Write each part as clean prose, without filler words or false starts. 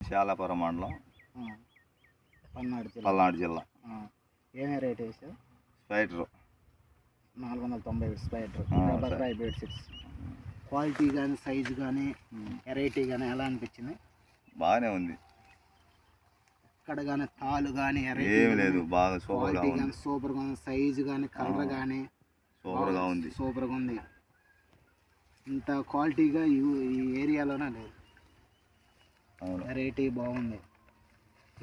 శాలాపురం మండలం, పల్నాడు జిల్లా. ఏమే రేట్ వేసావు? Spider 490 spider hybrid 6. క్వాలిటీ కానీ సైజు కానీ వెరైటీ కానీ ఎలా అనిపించింది? బాగానే ఉంది. ఎక్కడ కానీ తాలు కానీ ఏమి లేదు, బాగా సూపర్గా క్వాలిటీ కానీ సూపర్గా ఉంది. సైజు కానీ కలర్ కానీ సూపర్గా ఉంది. ఇంత క్వాలిటీగా ఈ ఏరియాలోనే లేదు. వెరైటీ బాగుంది.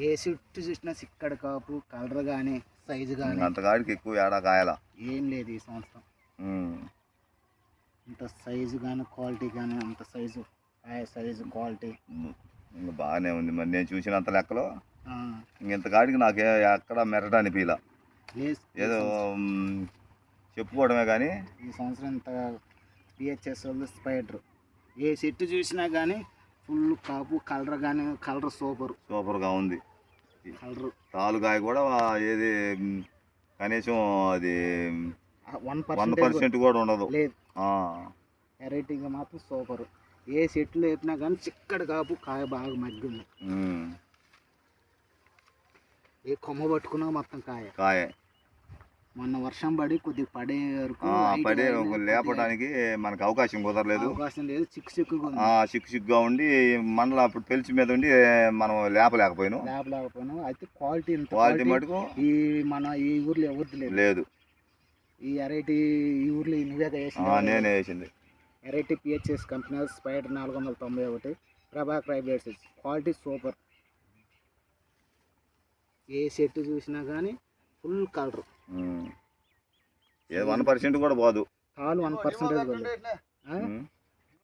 ఏ చెట్టు చూసినా చిక్కడ కాపు, కలర్ కానీ సైజు కానీ అంతకాడికి ఎక్కువ ఏడా కాయాల ఏం లేదు ఈ సంవత్సరం. ఇంత సైజు కానీ క్వాలిటీ కానీ అంత సైజు క్వాలిటీ బాగానే ఉంది. మరి నేను చూసినంత లెక్కలో ఇంతకాడికి నాకు ఎక్కడ మెరట అనిపించలా. ఏదో చెప్పుకోవడమే కానీ ఈ సంవత్సరం ఇంత పిహెచ్ఎస్ వాళ్ళు స్పైడర్ ఏ చెట్టు చూసినా కానీ ఫుల్ కాపు, కలర్ కానీ కలర్ సూపర్గా ఉంది. కలర్ తాలుగాయ కూడా ఏది కనీసం అది 1% కూడా ఉండదు లేదు. వెరైటీగా మాత్రం సూపర్. ఏ చెట్లు వేపినా కానీ చిక్కడి కాపు, కాయ బాగా మగ్గింది. ఏ కొమ్మ పట్టుకున్నా మొత్తం కాయ. మొన్న వర్షం పడి కొద్దిగా పడే వరకు లేపడానికి మనకు అవకాశం కుదరలేదు. చిక్కుగా ఉండి మండలం అప్పుడు పెలిచి మీద ఉండి మనం లేపలేకపోయినాం. అయితే క్వాలిటీ మటుకు ఈ ఊర్లో ఎవరిది లేదు. ఈ వెరైటీ ఈ ఊర్లో నేనే వేసింది. Variety PHS company spider 491 Prabhakar hybrid 6. Quality super. ఏ చెట్టు చూసినా కానీ ఫుల్ కలర్. 1% కూడా పోదు. 1%